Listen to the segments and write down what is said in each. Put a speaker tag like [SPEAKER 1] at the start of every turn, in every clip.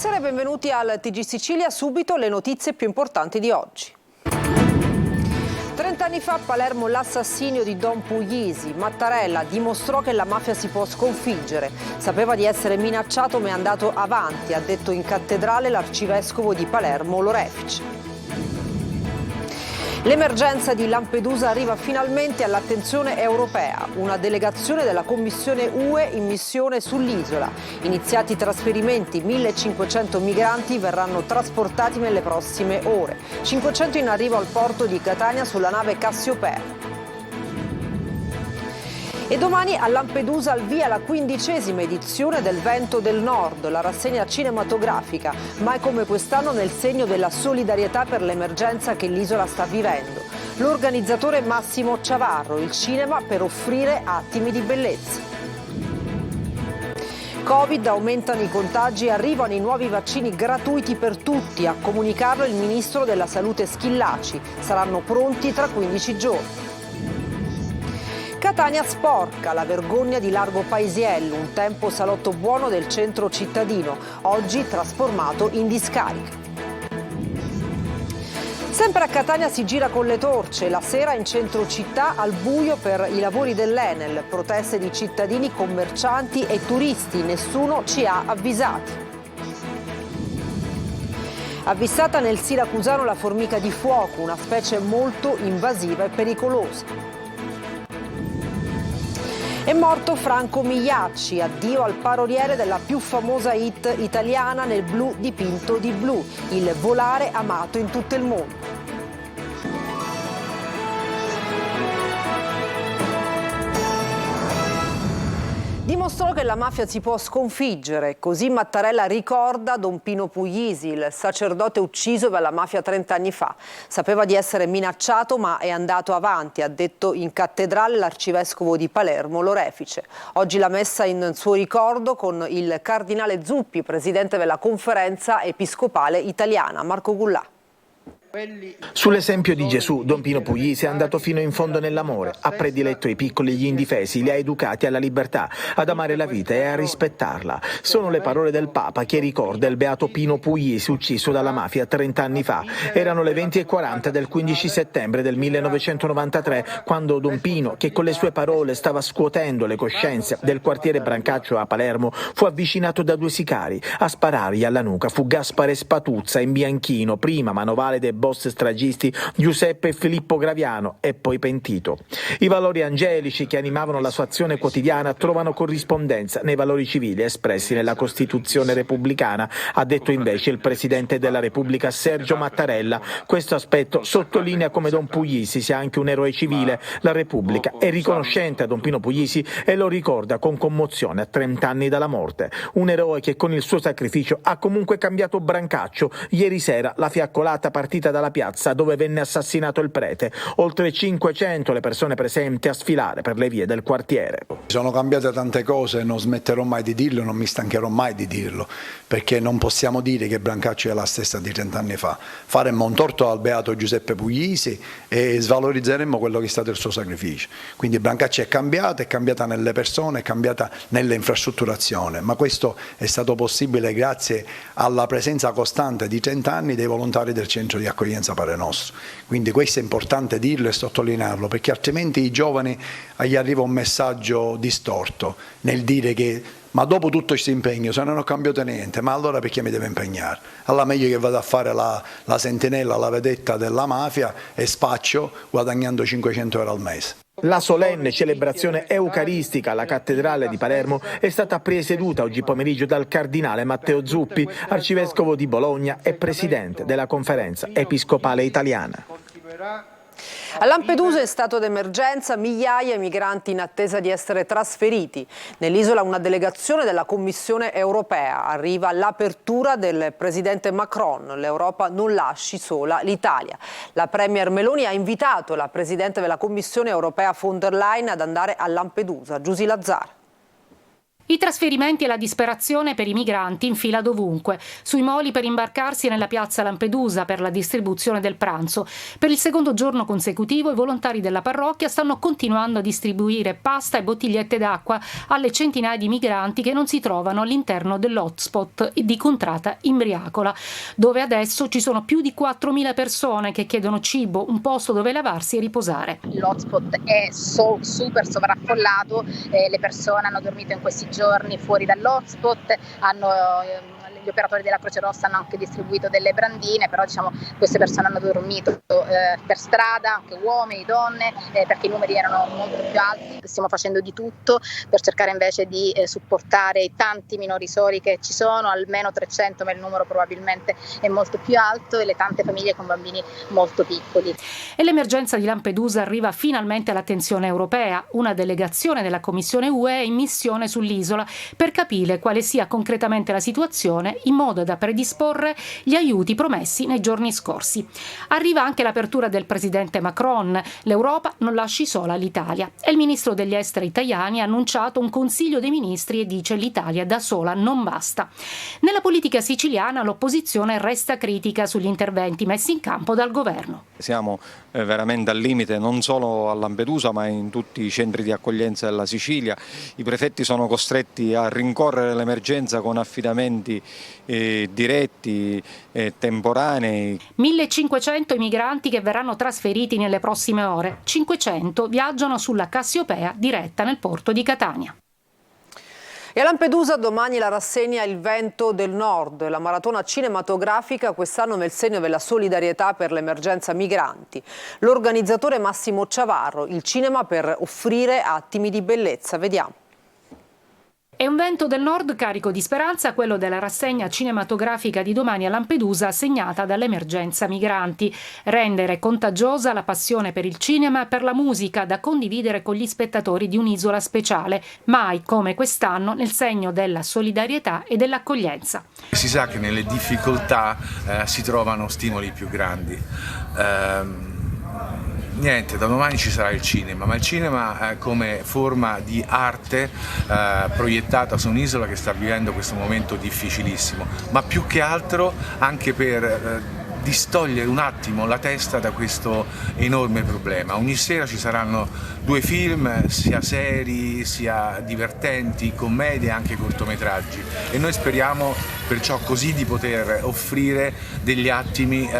[SPEAKER 1] Buonasera e benvenuti al TG Sicilia. Subito le notizie più importanti di oggi. 30 anni fa a Palermo l'assassinio di Don Puglisi. Mattarella dimostrò che la mafia si può sconfiggere. Sapeva di essere minacciato ma è andato avanti, ha detto in cattedrale l'arcivescovo di Palermo Lorefice. L'emergenza di Lampedusa arriva finalmente all'attenzione europea. Una delegazione della Commissione UE in missione sull'isola. Iniziati i trasferimenti, 1500 migranti verranno trasportati nelle prossime ore. 500 in arrivo al porto di Catania sulla nave Cassiopea. E domani a Lampedusa al via la 15ª edizione del Vento del Nord, la rassegna cinematografica, mai come quest'anno nel segno della solidarietà per l'emergenza che l'isola sta vivendo. L'organizzatore Massimo Ciavarro, il cinema per offrire attimi di bellezza. Covid, aumentano i contagi e arrivano i nuovi vaccini gratuiti per tutti, a comunicarlo il ministro della Salute Schillaci. Saranno pronti tra 15 giorni. Catania sporca, la vergogna di Largo Paisiello, un tempo salotto buono del centro cittadino, oggi trasformato in discarica. Sempre a Catania si gira con le torce, la sera in centro città al buio per i lavori dell'Enel, proteste di cittadini, commercianti e turisti, nessuno ci ha avvisati. Avvistata nel siracusano la formica di fuoco, una specie molto invasiva e pericolosa. È morto Franco Migliacci, addio al paroliere della più famosa hit italiana Nel blu dipinto di blu, il volare amato in tutto il mondo. Dimostrò che la mafia si può sconfiggere, così Mattarella ricorda Don Pino Puglisi, il sacerdote ucciso dalla mafia 30 anni fa. Sapeva di essere minacciato ma è andato avanti, ha detto in cattedrale l'arcivescovo di Palermo Lorefice. Oggi la messa in suo ricordo con il cardinale Zuppi, presidente della Conferenza Episcopale Italiana. Marco Gullà.
[SPEAKER 2] Sull'esempio di Gesù, Don Pino Puglisi è andato fino in fondo nell'amore, ha prediletto i piccoli e gli indifesi, li ha educati alla libertà, ad amare la vita e a rispettarla. Sono le parole del Papa che ricorda il beato Pino Puglisi ucciso dalla mafia 30 anni fa. Erano le 20:40 del 15 settembre del 1993, quando Don Pino, che con le sue parole stava scuotendo le coscienze del quartiere Brancaccio a Palermo, fu avvicinato da due sicari. A sparargli alla nuca fu Gaspare Spatuzza in bianchino, prima manovale dei boss stragisti Giuseppe e Filippo Graviano e poi pentito. I valori angelici che animavano la sua azione quotidiana trovano corrispondenza nei valori civili espressi nella Costituzione repubblicana, ha detto invece il Presidente della Repubblica Sergio Mattarella. Questo aspetto sottolinea come Don Puglisi sia anche un eroe civile. La Repubblica è riconoscente a Don Pino Puglisi e lo ricorda con commozione a 30 anni dalla morte. Un eroe che con il suo sacrificio ha comunque cambiato Brancaccio. Ieri sera la fiaccolata partita dalla piazza dove venne assassinato il prete. Oltre 500 le persone presenti a sfilare per le vie del quartiere.
[SPEAKER 3] Sono cambiate tante cose, non smetterò mai di dirlo, non mi stancherò mai di dirlo, perché non possiamo dire che Brancaccio è la stessa di 30 anni fa. Faremmo un torto al beato Giuseppe Puglisi e svalorizzeremmo quello che è stato il suo sacrificio. Quindi Brancaccio è cambiata nelle persone, è cambiata nelle infrastrutturazione, ma questo è stato possibile grazie alla presenza costante di 30 anni dei volontari del centro di accoglienza Padre Nostro. Quindi questo è importante dirlo e sottolinearlo, perché altrimenti ai giovani gli arriva un messaggio distorto nel dire che ma dopo tutto questo impegno se non ho cambiato niente, ma allora perché mi devo impegnare? Allora meglio che vado a fare la sentinella, la vedetta della mafia e spaccio guadagnando 500 euro al mese.
[SPEAKER 2] La solenne celebrazione eucaristica alla cattedrale di Palermo è stata presieduta oggi pomeriggio dal cardinale Matteo Zuppi, arcivescovo di Bologna e presidente della Conferenza Episcopale Italiana.
[SPEAKER 1] A Lampedusa, in stato d'emergenza, migliaia di migranti in attesa di essere trasferiti. Nell'isola una delegazione della Commissione europea. Arriva l'apertura del presidente Macron. L'Europa non lasci sola l'Italia. La premier Meloni ha invitato la presidente della Commissione europea von der Leyen ad andare a Lampedusa. Giusy Lazzara.
[SPEAKER 4] I trasferimenti e la disperazione per i migranti in fila dovunque, sui moli per imbarcarsi nella piazza Lampedusa per la distribuzione del pranzo. Per il secondo giorno consecutivo i volontari della parrocchia stanno continuando a distribuire pasta e bottigliette d'acqua alle centinaia di migranti che non si trovano all'interno dell'hotspot di Contrata Imbriacola, dove adesso ci sono più di 4.000 persone che chiedono cibo, un posto dove lavarsi e riposare.
[SPEAKER 5] L'hotspot è super sovraffollato, le persone hanno dormito in questi giorni fuori dall'hotspot, gli operatori della Croce Rossa hanno anche distribuito delle brandine, però queste persone hanno dormito per strada, anche uomini, donne, perché i numeri erano molto più alti. Stiamo facendo di tutto per cercare invece di supportare i tanti minori soli che ci sono, almeno 300, ma il numero probabilmente è molto più alto, e le tante famiglie con bambini molto piccoli.
[SPEAKER 4] E l'emergenza di Lampedusa arriva finalmente all'attenzione europea. Una delegazione della Commissione UE è in missione sull'isola per capire quale sia concretamente la situazione, in modo da predisporre gli aiuti promessi nei giorni scorsi. Arriva anche l'apertura del presidente Macron. L'Europa non lasci sola l'Italia. E il ministro degli esteri italiani ha annunciato un consiglio dei ministri e dice: l'Italia da sola non basta. Nella politica siciliana l'opposizione resta critica sugli interventi messi in campo dal governo.
[SPEAKER 6] Siamo veramente al limite, non solo a Lampedusa ma in tutti i centri di accoglienza della Sicilia. I prefetti sono costretti a rincorrere l'emergenza con affidamenti diretti, temporanei. 1.500
[SPEAKER 4] i migranti che verranno trasferiti nelle prossime ore. 500 viaggiano sulla Cassiopea diretta nel porto di Catania.
[SPEAKER 1] E a Lampedusa domani la rassegna Il Vento del Nord, la maratona cinematografica quest'anno nel segno della solidarietà per l'emergenza migranti. L'organizzatore è Massimo Ciavarro, il cinema per offrire attimi di bellezza. Vediamo.
[SPEAKER 4] È un vento del nord carico di speranza quello della rassegna cinematografica di domani a Lampedusa, segnata dall'emergenza migranti. Rendere contagiosa la passione per il cinema e per la musica da condividere con gli spettatori di un'isola speciale, mai come quest'anno nel segno della solidarietà e dell'accoglienza.
[SPEAKER 7] Si sa che nelle difficoltà si trovano stimoli più grandi. Niente, da domani ci sarà il cinema, ma il cinema come forma di arte proiettata su un'isola che sta vivendo questo momento difficilissimo, ma più che altro anche per distogliere un attimo la testa da questo enorme problema. Ogni sera ci saranno 2 film, sia seri, sia divertenti, commedie e anche cortometraggi, e noi speriamo perciò così di poter offrire degli attimi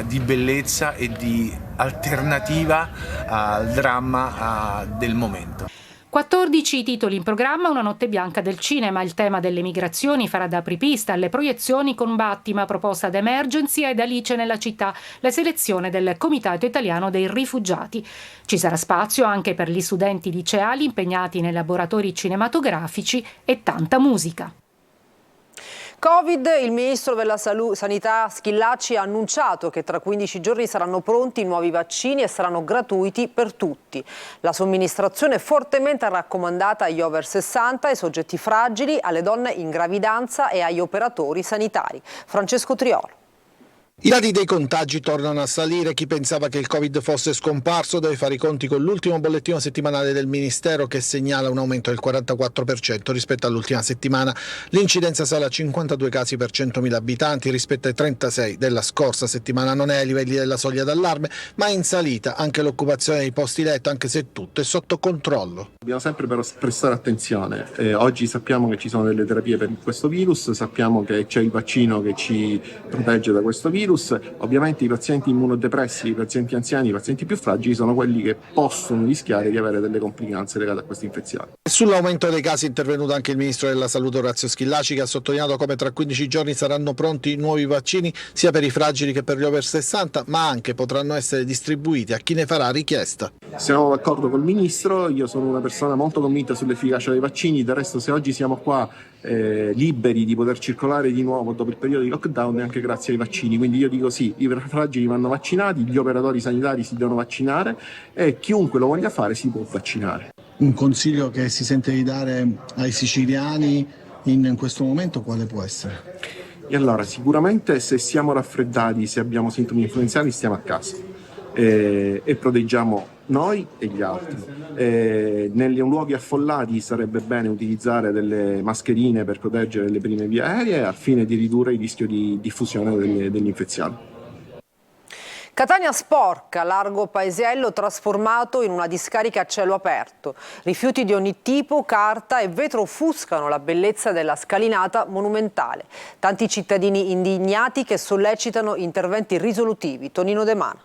[SPEAKER 7] di bellezza e di alternativa al dramma del momento.
[SPEAKER 4] 14 titoli in programma, una notte bianca del cinema. Il tema delle migrazioni farà da apripista alle proiezioni con Battima, proposta da Emergency ed Alice nella città, la selezione del Comitato Italiano dei Rifugiati. Ci sarà spazio anche per gli studenti liceali impegnati nei laboratori cinematografici e tanta musica.
[SPEAKER 1] Covid, il ministro della Sanità Schillaci ha annunciato che tra 15 giorni saranno pronti i nuovi vaccini e saranno gratuiti per tutti. La somministrazione è fortemente raccomandata agli over 60, ai soggetti fragili, alle donne in gravidanza e agli operatori sanitari. Francesco Triolo.
[SPEAKER 8] I dati dei contagi tornano a salire. Chi pensava che il Covid fosse scomparso deve fare i conti con l'ultimo bollettino settimanale del Ministero, che segnala un aumento del 44% rispetto all'ultima settimana. L'incidenza sale a 52 casi per 100.000 abitanti rispetto ai 36 della scorsa settimana. Non è ai livelli della soglia d'allarme, ma è in salita anche l'occupazione dei posti letto, anche se tutto è sotto controllo.
[SPEAKER 9] Dobbiamo sempre però prestare attenzione. Oggi sappiamo che ci sono delle terapie per questo virus, sappiamo che c'è il vaccino che ci protegge da questo virus. Ovviamente i pazienti immunodepressi, i pazienti anziani, i pazienti più fragili sono quelli che possono rischiare di avere delle complicanze legate a questa infezione.
[SPEAKER 8] Sull'aumento dei casi è intervenuto anche il ministro della Salute Orazio Schillaci, che ha sottolineato come tra 15 giorni saranno pronti i nuovi vaccini sia per i fragili che per gli over 60, ma anche potranno essere distribuiti a chi ne farà richiesta.
[SPEAKER 9] Siamo d'accordo col ministro, io sono una persona molto convinta sull'efficacia dei vaccini, del resto se oggi siamo qua liberi di poter circolare di nuovo dopo il periodo di lockdown è anche grazie ai vaccini, quindi io dico sì, i fragili vanno vaccinati, gli operatori sanitari si devono vaccinare e chiunque lo voglia fare si può vaccinare.
[SPEAKER 8] Un consiglio che si sente di dare ai siciliani in questo momento quale può essere?
[SPEAKER 9] E allora sicuramente se siamo raffreddati, se abbiamo sintomi influenzali stiamo a casa. e proteggiamo noi e gli altri. Nei luoghi affollati sarebbe bene utilizzare delle mascherine per proteggere le prime vie aeree al fine di ridurre il rischio di diffusione degli infezioni.
[SPEAKER 1] Catania sporca, largo paesiello trasformato in una discarica a cielo aperto. Rifiuti di ogni tipo, carta e vetro offuscano la bellezza della scalinata monumentale. Tanti cittadini indignati che sollecitano interventi risolutivi. Tonino De Mana.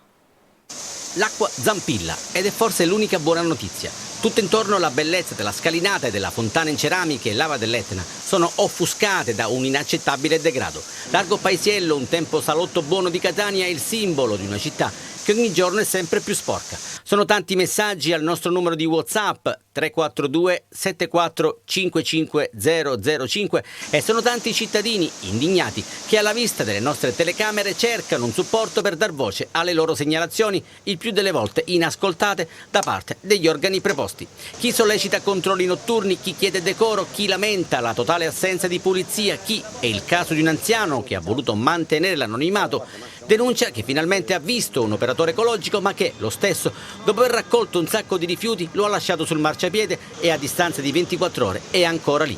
[SPEAKER 10] L'acqua zampilla ed è forse l'unica buona notizia. Tutto intorno la bellezza della scalinata e della fontana in ceramica e lava dell'Etna sono offuscate da un inaccettabile degrado. Largo Paesiello, un tempo salotto buono di Catania, è il simbolo di una città che ogni giorno è sempre più sporca. Sono tanti messaggi al nostro numero di WhatsApp 342 74 55 005 e sono tanti i cittadini indignati che alla vista delle nostre telecamere cercano un supporto per dar voce alle loro segnalazioni, il più delle volte inascoltate da parte degli organi preposti. Chi sollecita controlli notturni, chi chiede decoro, chi lamenta la totale assenza di pulizia, chi, è il caso di un anziano che ha voluto mantenere l'anonimato, denuncia che finalmente ha visto un operatore ecologico ma che, lo stesso, dopo aver raccolto un sacco di rifiuti, lo ha lasciato sul marciapiede e a distanza di 24 ore è ancora lì.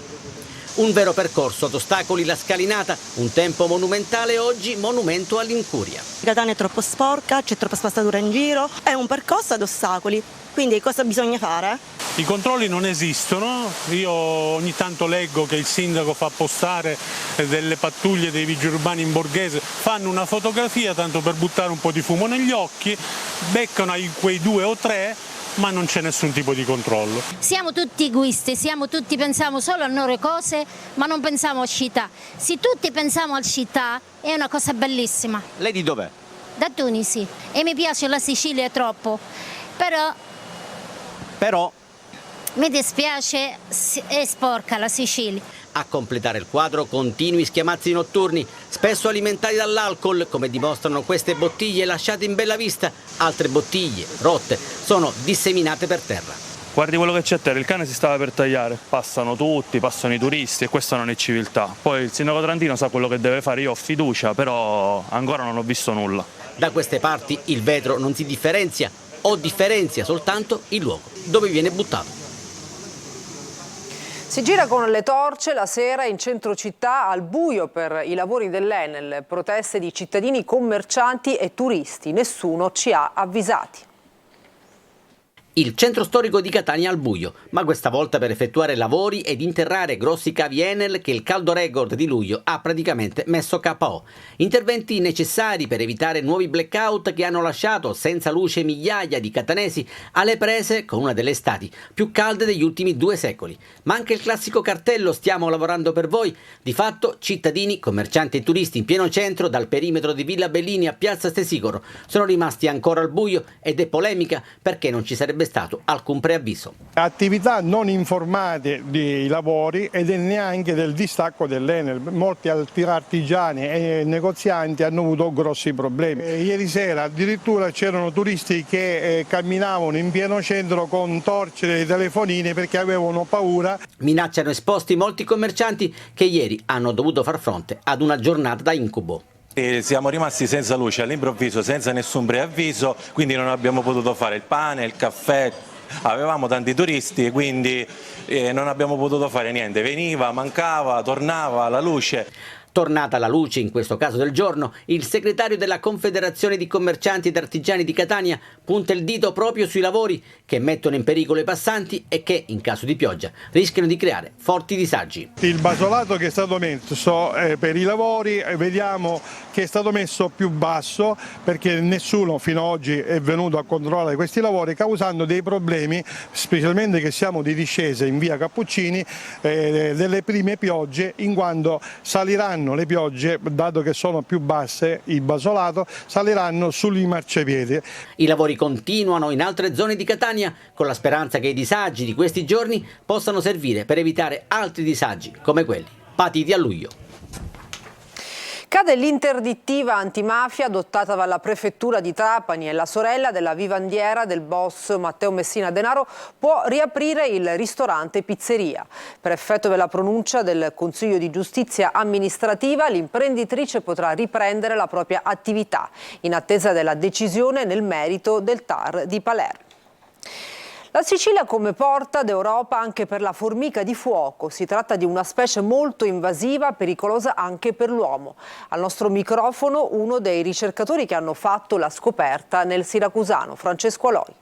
[SPEAKER 10] Un vero percorso ad ostacoli, la scalinata, un tempo monumentale, oggi monumento all'incuria.
[SPEAKER 11] Catania è troppo sporca, c'è troppa spazzatura in giro, è un percorso ad ostacoli, quindi cosa bisogna fare?
[SPEAKER 12] I controlli non esistono, io ogni tanto leggo che il sindaco fa postare delle pattuglie dei vigili urbani in Borghese, fanno una fotografia tanto per buttare un po' di fumo negli occhi, beccano quei 2 o 3, ma non c'è nessun tipo di controllo.
[SPEAKER 13] Siamo tutti egoisti, pensiamo solo a loro cose, ma non pensiamo a città. Se tutti pensiamo a città è una cosa bellissima.
[SPEAKER 10] Lei di dov'è?
[SPEAKER 13] Da Tunisi, e mi piace la Sicilia troppo, però mi dispiace, è sporca la Sicilia.
[SPEAKER 10] A completare il quadro continui schiamazzi notturni, spesso alimentati dall'alcol, come dimostrano queste bottiglie lasciate in bella vista. Altre bottiglie, rotte, sono disseminate per terra.
[SPEAKER 14] Guardi quello che c'è a terra, il cane si stava per tagliare. Passano tutti, passano i turisti e questa non è civiltà. Poi il sindaco Trantino sa quello che deve fare, io ho fiducia, però ancora non ho visto nulla.
[SPEAKER 10] Da queste parti il vetro non si differenzia o differenzia soltanto il luogo dove viene buttato.
[SPEAKER 1] Si gira con le torce la sera in centro città al buio per i lavori dell'Enel, proteste di cittadini, commercianti e turisti. Nessuno ci ha avvisati.
[SPEAKER 10] Il centro storico di Catania al buio, ma questa volta per effettuare lavori ed interrare grossi cavi Enel che il caldo record di luglio ha praticamente messo KO. Interventi necessari per evitare nuovi blackout che hanno lasciato senza luce migliaia di catanesi alle prese con una delle estati più calde degli ultimi 2 secoli. Ma anche il classico cartello "Stiamo lavorando per voi", di fatto cittadini, commercianti e turisti in pieno centro, dal perimetro di Villa Bellini a Piazza Stesicoro, sono rimasti ancora al buio ed è polemica perché non ci sarebbe stato alcun preavviso.
[SPEAKER 15] Attività non informate dei lavori ed neanche del distacco dell'Enel. Molti artigiani e negozianti hanno avuto grossi problemi. Ieri sera addirittura c'erano turisti che camminavano in pieno centro con torce e telefonini perché avevano paura.
[SPEAKER 10] Minacciano esposti molti commercianti che ieri hanno dovuto far fronte ad una giornata da incubo.
[SPEAKER 16] E siamo rimasti senza luce all'improvviso, senza nessun preavviso, quindi non abbiamo potuto fare il pane, il caffè, avevamo tanti turisti, quindi non abbiamo potuto fare niente, veniva, mancava, tornava la luce.
[SPEAKER 10] Tornata la luce, in questo caso del giorno, il segretario della Confederazione di Commercianti ed Artigiani di Catania punta il dito proprio sui lavori che mettono in pericolo i passanti e che, in caso di pioggia, rischiano di creare forti disagi.
[SPEAKER 15] Il basolato che è stato messo per i lavori vediamo che è stato messo più basso perché nessuno fino ad oggi è venuto a controllare questi lavori, causando dei problemi, specialmente che siamo di discesa in via Cappuccini, delle prime piogge, in quanto saliranno le piogge, dato che sono più basse, il basolato, saliranno sui marciapiedi.
[SPEAKER 10] I lavori continuano in altre zone di Catania con la speranza che i disagi di questi giorni possano servire per evitare altri disagi come quelli patiti a luglio.
[SPEAKER 1] Scade l'interdittiva antimafia adottata dalla prefettura di Trapani e la sorella della vivandiera del boss Matteo Messina Denaro può riaprire il ristorante pizzeria. Per effetto della pronuncia del Consiglio di Giustizia amministrativa, l'imprenditrice potrà riprendere la propria attività in attesa della decisione nel merito del TAR di Palermo. La Sicilia come porta d'Europa anche per la formica di fuoco. Si tratta di una specie molto invasiva, pericolosa anche per l'uomo. Al nostro microfono uno dei ricercatori che hanno fatto la scoperta nel siracusano, Francesco Aloi.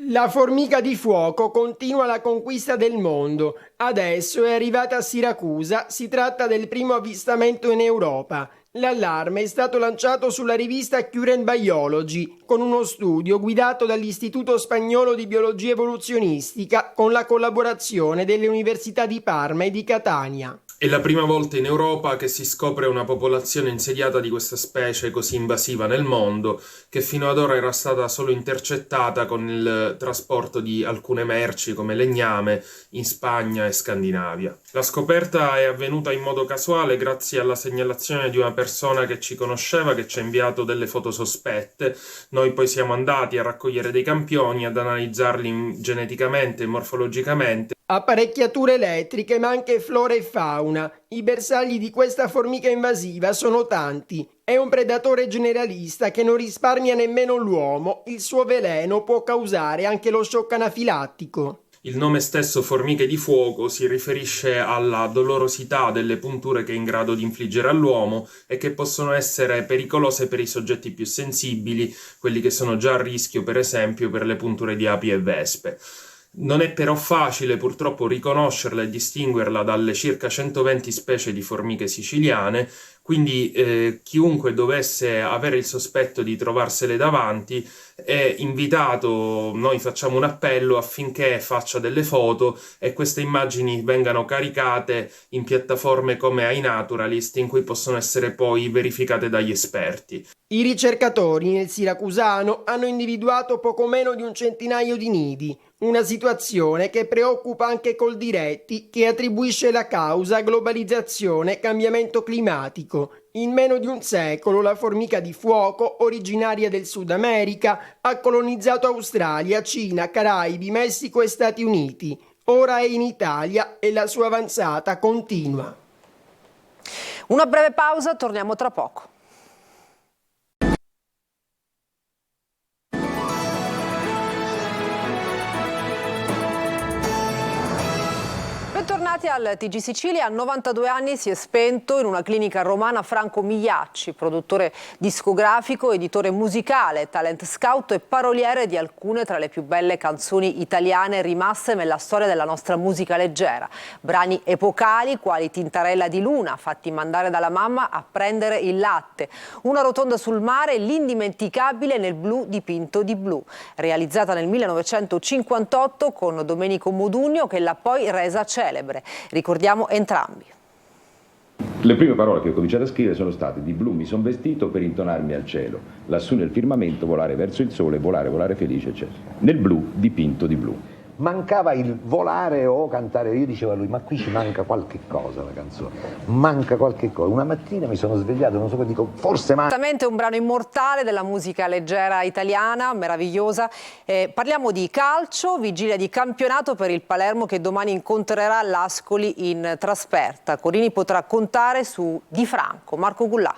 [SPEAKER 17] La formica di fuoco continua la conquista del mondo. Adesso è arrivata a Siracusa, si tratta del primo avvistamento in Europa. L'allarme è stato lanciato sulla rivista Current Biology con uno studio guidato dall'Istituto Spagnolo di Biologia Evoluzionistica con la collaborazione delle università di Parma e di Catania.
[SPEAKER 18] È la prima volta in Europa che si scopre una popolazione insediata di questa specie così invasiva nel mondo, che fino ad ora era stata solo intercettata con il trasporto di alcune merci come legname in Spagna e Scandinavia. La scoperta è avvenuta in modo casuale grazie alla segnalazione di una persona che ci conosceva, che ci ha inviato delle foto sospette. Noi poi siamo andati a raccogliere dei campioni, ad analizzarli geneticamente e morfologicamente.
[SPEAKER 17] Apparecchiature elettriche, ma anche flora e fauna. I bersagli di questa formica invasiva sono tanti. È un predatore generalista che non risparmia nemmeno l'uomo. Il suo veleno può causare anche lo shock anafilattico.
[SPEAKER 18] Il nome stesso formiche di fuoco si riferisce alla dolorosità delle punture che è in grado di infliggere all'uomo e che possono essere pericolose per i soggetti più sensibili, quelli che sono già a rischio per esempio per le punture di api e vespe. Non è però facile purtroppo riconoscerla e distinguerla dalle circa 120 specie di formiche siciliane, quindi chiunque dovesse avere il sospetto di trovarsele davanti è invitato, noi facciamo un appello affinché faccia delle foto e queste immagini vengano caricate in piattaforme come iNaturalist in cui possono essere poi verificate dagli esperti.
[SPEAKER 17] I ricercatori nel siracusano hanno individuato poco meno di un centinaio di nidi, una situazione che preoccupa anche Coldiretti, che attribuisce la causa a globalizzazione e cambiamento climatico. In meno di un secolo la formica di fuoco, originaria del Sud America, ha colonizzato Australia, Cina, Caraibi, Messico e Stati Uniti. Ora è in Italia e la sua avanzata continua.
[SPEAKER 1] Una breve pausa, torniamo tra poco. Bentornati al TG Sicilia. A 92 anni si è spento in una clinica romana Franco Migliacci, produttore discografico, editore musicale, talent scout e paroliere di alcune tra le più belle canzoni italiane rimaste nella storia della nostra musica leggera. Brani epocali quali Tintarella di Luna, fatti mandare dalla mamma a prendere il latte, Una rotonda sul mare e l'indimenticabile Nel blu dipinto di blu, realizzata nel 1958 con Domenico Modugno, che l'ha poi resa celebre. Ricordiamo entrambi.
[SPEAKER 19] Le prime parole che ho cominciato a scrivere sono state: di blu mi son vestito per intonarmi al cielo, lassù nel firmamento volare verso il sole, volare, volare felice, eccetera. Nel blu dipinto di blu.
[SPEAKER 20] Mancava il volare o cantare. Io dicevo a lui: ma qui ci manca qualche cosa, la canzone, manca qualche cosa. Una mattina mi sono svegliato, non so che dico, forse manca.
[SPEAKER 1] Esattamente, un brano immortale della musica leggera italiana, meravigliosa. Parliamo di calcio, vigilia di campionato per il Palermo che domani incontrerà l'Ascoli in trasferta. Corini potrà contare su Di Franco. Marco Gullà.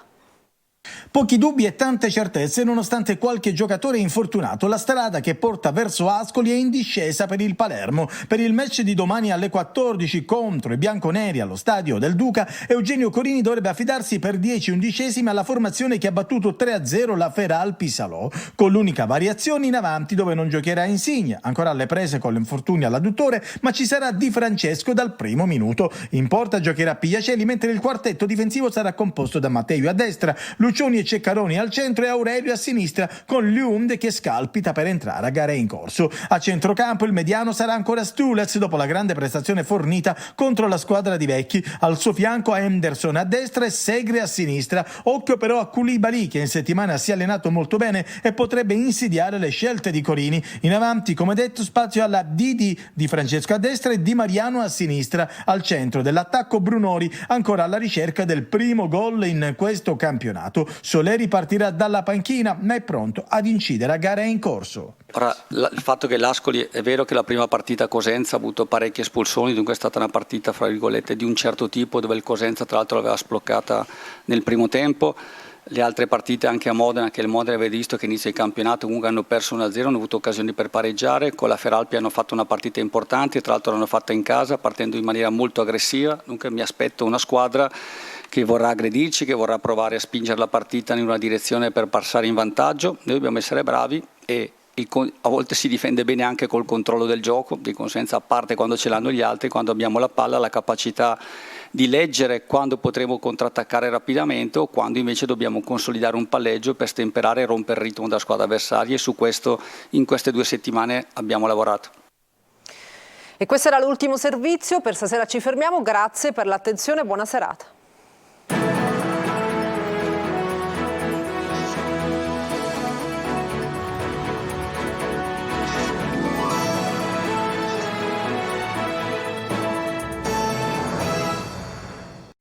[SPEAKER 21] Pochi dubbi e tante certezze nonostante qualche giocatore infortunato. La strada che porta verso Ascoli è in discesa per il Palermo. Per il match di domani alle 14 contro i bianconeri allo stadio del Duca, Eugenio Corini dovrebbe affidarsi per 10 undicesimi alla formazione che ha battuto 3-0 la Feral Pisalò, con l'unica variazione in avanti dove non giocherà Insigne, ancora alle prese con l'infortunio all'adduttore, ma ci sarà Di Francesco dal primo minuto. In porta giocherà Piacelli, mentre il quartetto difensivo sarà composto da Matteo a destra, Crucioni e Ceccaroni al centro e Aurelio a sinistra, con Lund che scalpita per entrare a gare in corso. A centrocampo il mediano sarà ancora Stulez dopo la grande prestazione fornita contro la squadra di Vecchi. Al suo fianco Henderson a destra e Segre a sinistra. Occhio però a Koulibaly, che in settimana si è allenato molto bene e potrebbe insidiare le scelte di Corini. In avanti, come detto, spazio alla Didi di Francesco a destra e Di Mariano a sinistra. Al centro dell'attacco Brunori, ancora alla ricerca del primo gol in questo campionato. Soleri partirà dalla panchina, ma è pronto ad incidere a gare in corso.
[SPEAKER 3] Ora, il fatto che l'Ascoli, è vero che la prima partita a Cosenza ha avuto parecchie espulsioni, dunque è stata una partita fra virgolette di un certo tipo, dove il Cosenza tra l'altro l'aveva sbloccata nel primo tempo. Le altre partite anche a Modena, che il Modena aveva visto che inizia il campionato, comunque hanno perso 1-0, hanno avuto occasioni per pareggiare. Con la Feralpi hanno fatto una partita importante, tra l'altro l'hanno fatta in casa partendo in maniera molto aggressiva, dunque mi aspetto una squadra che vorrà aggredirci, che vorrà provare a spingere la partita in una direzione per passare in vantaggio. Noi dobbiamo essere bravi e a volte si difende bene anche col controllo del gioco, di conseguenza, a parte quando ce l'hanno gli altri, quando abbiamo la palla, la capacità di leggere quando potremo contrattaccare rapidamente o quando invece dobbiamo consolidare un palleggio per stemperare e rompere il ritmo della squadra avversaria, e su questo in queste 2 settimane abbiamo lavorato.
[SPEAKER 1] E questo era l'ultimo servizio, per stasera ci fermiamo, grazie per l'attenzione, buona serata.